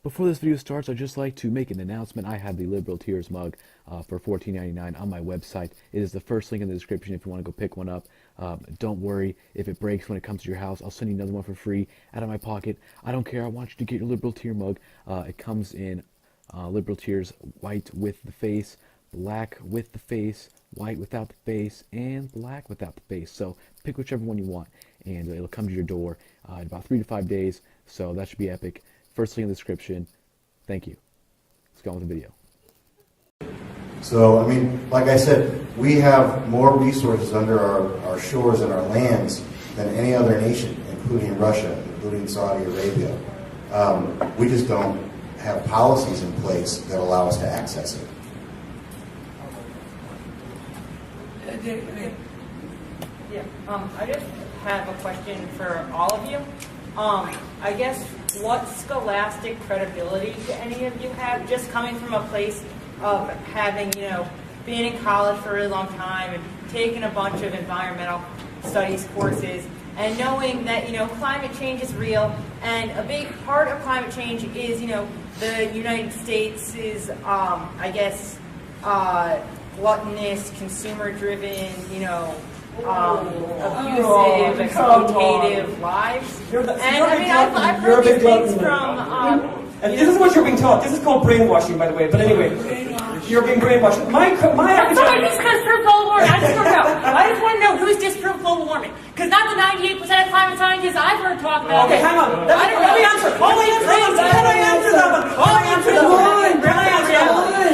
Before this video starts, I'd just like to make an announcement. I have the Liberal Tears mug for $14.99 on my website. It is the first link in the description if you want to go pick one up. Don't worry if it breaks when it comes to your house. I'll send you another one for free out of my pocket. I don't care. I want you to get your Liberal Tear mug. It comes in Liberal Tears white with the face, black with the face, white without the face, and black without the face. So pick whichever one you want, and it'll come to your door in about 3 to 5 days. So that should be epic. First link in the description. Thank you. Let's go on with the video. So, I mean, like I said, we have more resources under our shores and our lands than any other nation, including Russia, including Saudi Arabia. We just don't have policies in place that allow us to access it. Yeah, I just have a question for all of you. I guess, what scholastic credibility do any of you have, just coming from a place of having, being in college for a really long time and taking a bunch of environmental studies courses and knowing that, climate change is real, and a big part of climate change is, the United States is, gluttonous, consumer-driven, abusive, exploitative lives. I've heard these things from. And this is what you're being taught. This is called brainwashing, by the way. But anyway, you're being brainwashed. Somebody just disprove global warming. I just want to know who's disproved global warming, because not the 98% of climate scientists I've heard talk about. Okay, hang on. Let me answer.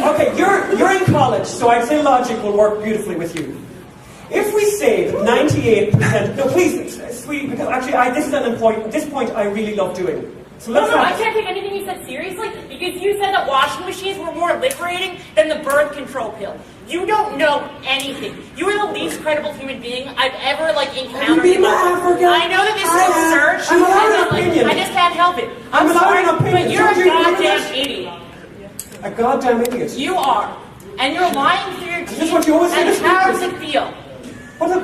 Okay, you're in college, so I'd say logic will work beautifully with you. If we say that 98%, no, please, sweetie, because actually, this point I really love doing. So no, I can't take anything you said seriously, because you said that washing machines were more liberating than the birth control pill. You don't know anything. You are the least credible human being I've ever encountered. I know that this is absurd. I just can't help it. I'm sorry, but you're a goddamn idiot. A goddamn idiot. You are, and you're lying through your teeth. Is this what you always say? And how does it feel? What am I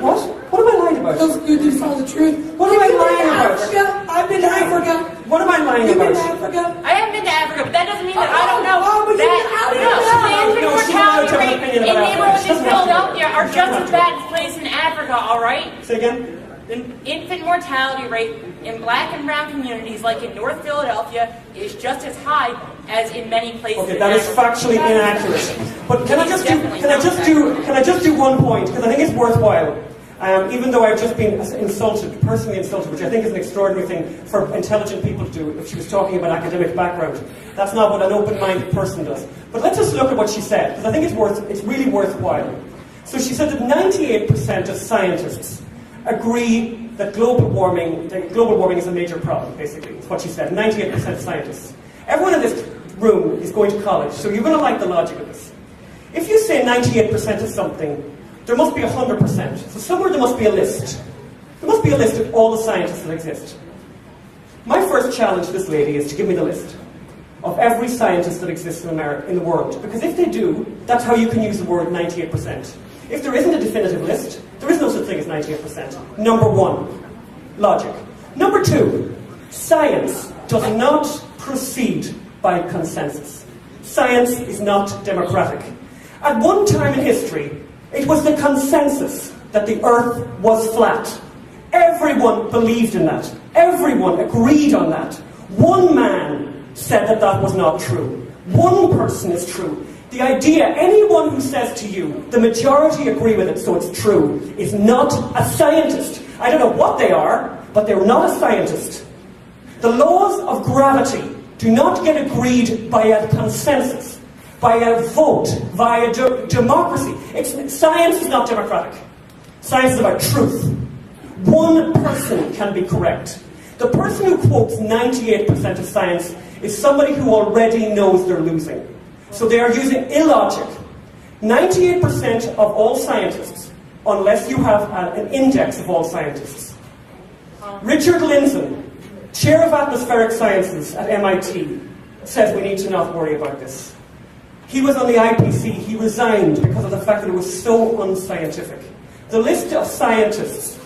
lying about? It feels good to tell the truth. What am I lying about? I've been to Africa. What am I lying You've about? been to Africa? I haven't been to Africa, but that doesn't mean that I don't know but that the infant No, she doesn't have an mortality opinion rate in about neighborhoods Africa. in Philadelphia are just as bad as places in Africa, all right? Say again? The infant mortality rate in black and brown communities, like in North Philadelphia, is just as high as in many places. Okay, that is factually inaccurate. But can I just do one point, because I think it's worthwhile. Even though I've just been personally insulted, which I think is an extraordinary thing for intelligent people to do if she was talking about academic background. That's not what an open-minded person does. But let's just look at what she said, because I think it's really worthwhile. So she said that 98% of scientists agree that global warming is a major problem, basically. That's what she said, 98% of scientists. Everyone in this room is going to college, so you're going to like the logic of this. If you say 98% of something, there must be 100%. So somewhere there must be a list. There must be a list of all the scientists that exist. My first challenge to this lady is to give me the list of every scientist that exists in the world. Because if they do, that's how you can use the word 98%. If there isn't a definitive list, there is no such thing as 98%. Number one, logic. Number two, science does not proceed by consensus. Science is not democratic. At one time in history, it was the consensus that the Earth was flat. Everyone believed in that. Everyone agreed on that. One man said that that was not true. One person is true. The idea, anyone who says to you, the majority agree with it, so it's true, is not a scientist. I don't know what they are, but they're not a scientist. The laws of gravity do not get agreed by a consensus, by a vote, by a democracy. Science is not democratic. Science is about truth. One person can be correct. The person who quotes 98% of science is somebody who already knows they're losing. So they are using illogic. 98% of all scientists, unless you have an index of all scientists. Richard Lindzen, chair of atmospheric sciences at MIT, says we need to not worry about this. He was on the IPC. He resigned because of the fact that it was so unscientific. The list of scientists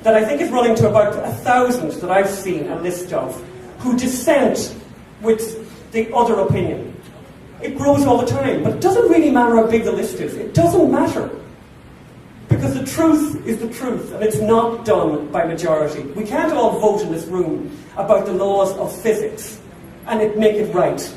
that I think is running to about 1,000 that I've seen a list of, who dissent with the other opinion. It grows all the time, but it doesn't really matter how big the list is. It doesn't matter. Because the truth is the truth, and it's not done by majority. We can't all vote in this room about the laws of physics and make it right.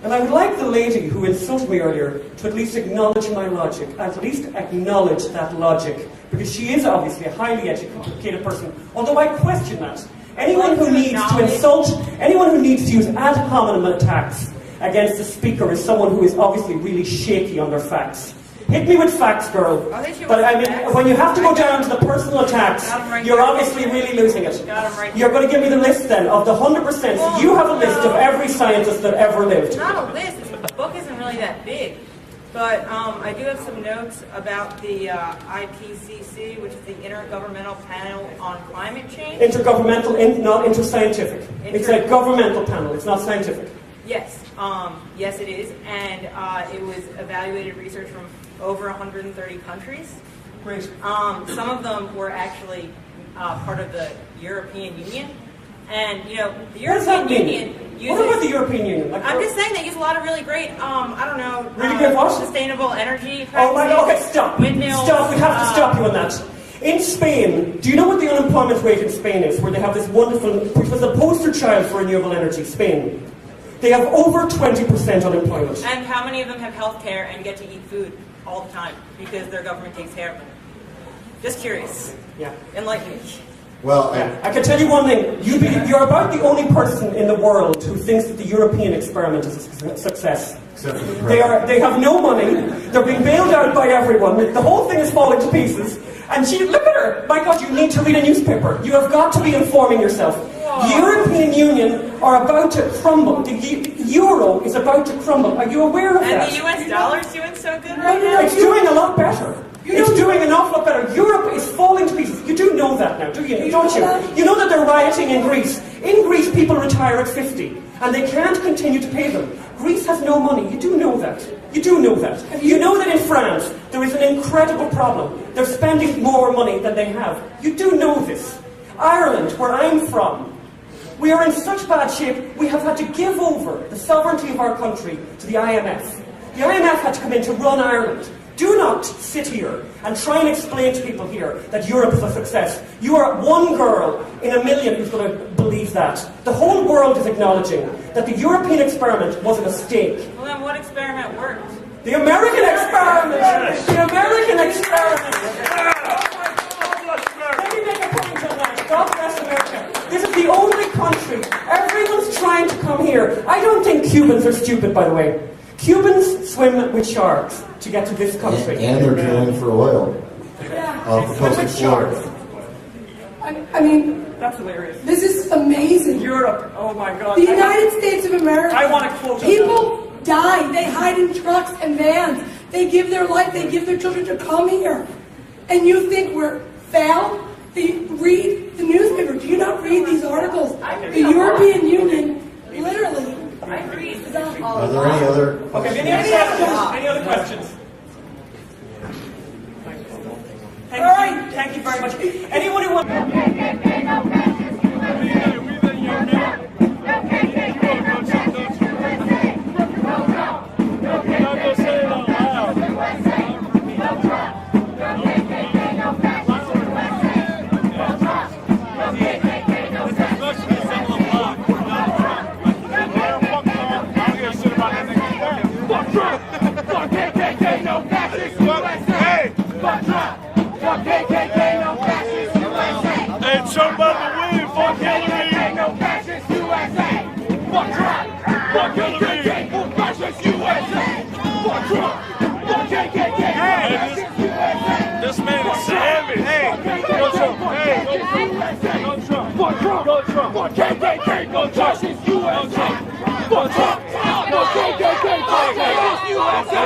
And I would like the lady who insulted me earlier to at least acknowledge my logic, at least acknowledge that logic, because she is obviously a highly educated person, although I question that. Anyone who needs to insult, anyone who needs to use ad hominem attacks against the speaker is someone who is obviously really shaky on their facts. Hit me with facts, girl. But I mean, when you have to go down to the personal attacks, you're obviously really losing it. You're going to give me the list then of the 100%. So you have a list of every scientist that ever lived. It's not a list. The book isn't really that big. But I do have some notes about the IPCC, which is the Intergovernmental Panel on Climate Change. Intergovernmental, not interscientific. It's a governmental panel. It's not scientific. Yes. Yes, it is. And it was evaluated research from over 130 countries. Great. Some of them were actually part of the European Union. And, you know, the European Union uses... What about the European Union? Like, I'm just saying they use a lot of really great, I don't know... Really good what? Sustainable energy. Oh my God, okay, stop. Windmills. Stop, we have to stop you on that. In Spain, do you know what the unemployment rate in Spain is, where they have this wonderful... which was a poster child for renewable energy, Spain. They have over 20% unemployment. And how many of them have health care and get to eat food all the time because their government takes care of them? Just curious. Yeah. Enlighten me. Well, I can tell you one thing. You're about the only person in the world who thinks that the European experiment is a success. except for the president. They have no money. They're being bailed out by everyone. The whole thing is falling to pieces. And look at her. My God, you need to read a newspaper. You have got to be informing yourself. The European Union are about to crumble. The euro is about to crumble. Are you aware of that? And the US dollar's doing so good right now? It's doing a lot better. It's doing an awful lot better. Europe is falling to pieces. You do know that now, do you? Don't you? You know that they're rioting in Greece. In Greece, people retire at 50, and they can't continue to pay them. Greece has no money. You do know that. You do know that. You know that in France, there is an incredible problem. They're spending more money than they have. You do know this. Ireland, where I'm from, we are in such bad shape, we have had to give over the sovereignty of our country to the IMF. The IMF had to come in to run Ireland. Do not sit here and try and explain to people here that Europe is a success. You are one girl in a million who's going to believe that. The whole world is acknowledging that the European experiment was a mistake. Well, then what experiment worked? The American experiment! The American experiment! Let me make a point on that. God bless America. This is the only country. Everyone's trying to come here. I don't think Cubans are stupid, by the way. Cubans swim with sharks to get to this country. And they're drilling for oil. Yeah. The coast of Florida. I mean, That's hilarious. this is amazing. Europe, oh my God. The United States of America. I want to quote People die. They hide in trucks and vans. They give their life. They give their children to come here. And you think we're foul? Read the newspaper. Do you not read these articles? The European Union, literally. I agree. Are there any other Okay, questions? any other questions? Thank you very much. Anyone who wants... Hey, Trump about to win. Fuck Hillary. No fascist USA. Fuck Trump. Fuck Hillary. No fascist USA. Fuck Trump. Fuck KKK. Hey, this man is savage. Hey, go Trump. Hey, go Trump. Fuck Trump. Go Trump. Fuck KKK. Go fascist USA. Fuck Trump. No KKK. Fuck fascist USA.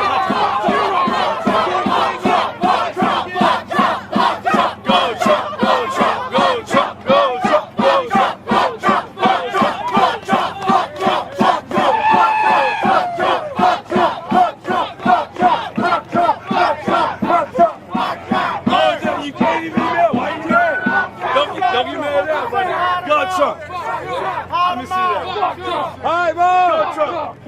Let me see that. Hi, bye.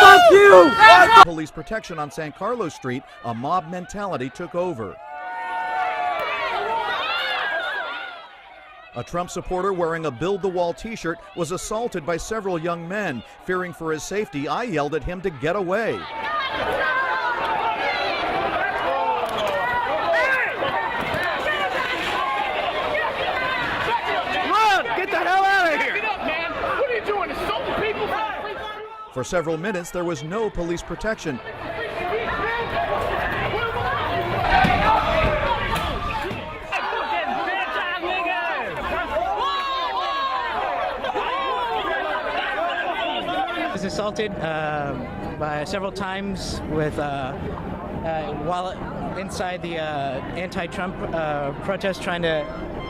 Fuck you! Police protection on San Carlos Street, a mob mentality took over. A Trump supporter wearing a Build the Wall t-shirt was assaulted by several young men. Fearing for his safety, I yelled at him to get away. Run! Get the hell out of here! Get up, man! What are you doing? Assaulting people? For several minutes, there was no police protection. Was assaulted by several times with while inside the anti-Trump protest, trying to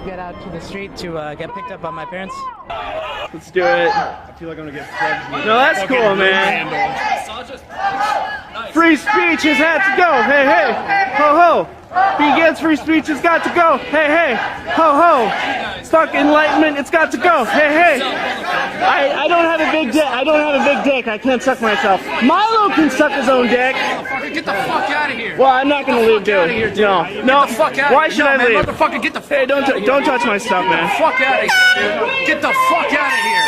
get out to the street to get picked up by my parents. Let's do it. I feel like I'm gonna get fed. No, that's cool, man. Free speech has had to go. Hey, hey, ho, ho. He gets free speech, it's got to go. Hey, hey, ho, ho. Fuck enlightenment, it's got to go. Hey, hey. I don't have a big dick. I don't have a big dick. I can't suck myself. Milo can suck his own dick. Get the fuck out of here. Well, I'm not gonna leave, dude. No. Get the fuck out of here. Why should I leave? Motherfucker, get the fuck Hey, don't touch my stuff, man. Get the fuck out of here. Get the fuck out of here.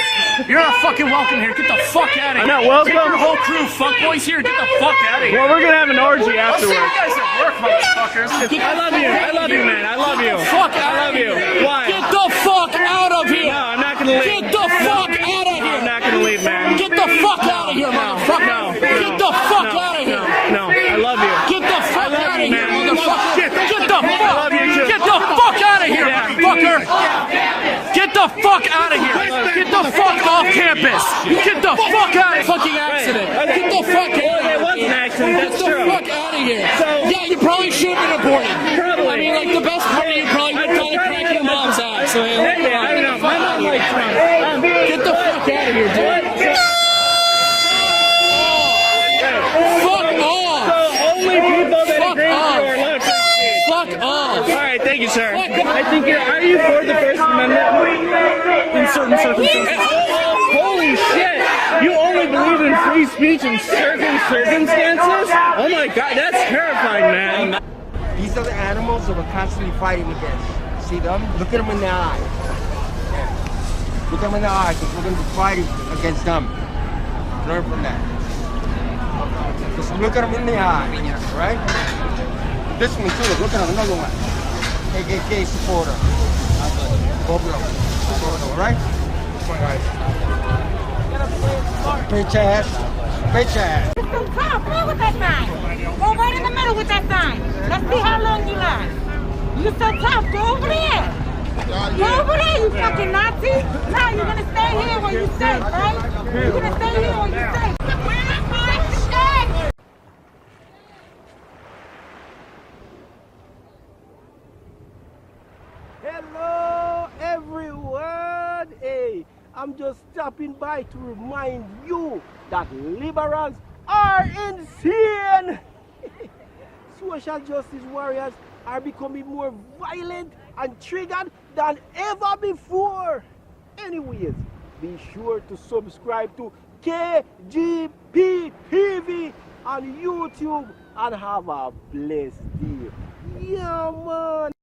You're not fucking welcome here. Get the fuck out of here. I'm not welcome. Take your whole crew, fuckboys here. Get the fuck out of here. Well, we're gonna have an orgy I'll see you afterwards. guys at work, motherfuckers. I love you. I love you, man. I love you. Fuck out I love of you. here. Why? Get the fuck out of here. No, I'm not gonna leave. Get the fuck out of here. I'm not gonna leave, man. Get the fuck out of here, motherfucker. No. Get the fuck out of here. No, I love you. Get the fuck out of here, man. motherfucker. Shit. Get the fuck. I love you too. Get the fuck out of here, Yeah. motherfucker. Get the fuck out of here. Get the fuck off campus. Get the fuck out of fucking accident. Get the fuck out of here. It was an accident, Get that's the true. fuck out of here. So- Yeah, you probably should have been aborted. Probably. I mean, like, the best part of you probably would probably crack your mom's ass. I mean, Hey, I don't know. My mom likes Trump. Get the fuck out of here, dude. Fuck off. So only people that Fuck agree with you off. are allowed to speak. Fuck off. All right, thank you, sir. I think are you for the First Amendment? In certain circumstances. Holy shit! You only believe in free speech in certain circumstances? Oh my god, that's terrifying, man. These are the animals that we're constantly fighting against. See them? Look at them in the eye. Yeah. Look at them in the eye, because we're going to be fighting against them. Learn from that. Just look at them in the eye, right? This one too, look at another one. KKK supporter. Both of them. All right? Come on, guys. Bitch ass. Bitch ass. It's so tough. Go with that sign. Go right in the middle with that sign. Let's see how long you last. You're so tough. Go over there. Go over there, you fucking Nazi. Now you're going to stay here where you're safe, right? You're going to stay here where you're safe. Where's my shit? Hello, everyone. Hey, I'm just stopping by to remind you that liberals are insane. Social justice warriors are becoming more violent and triggered than ever before. Anyways, be sure to subscribe to KGP TV on YouTube and have a blessed day. Yeah, man.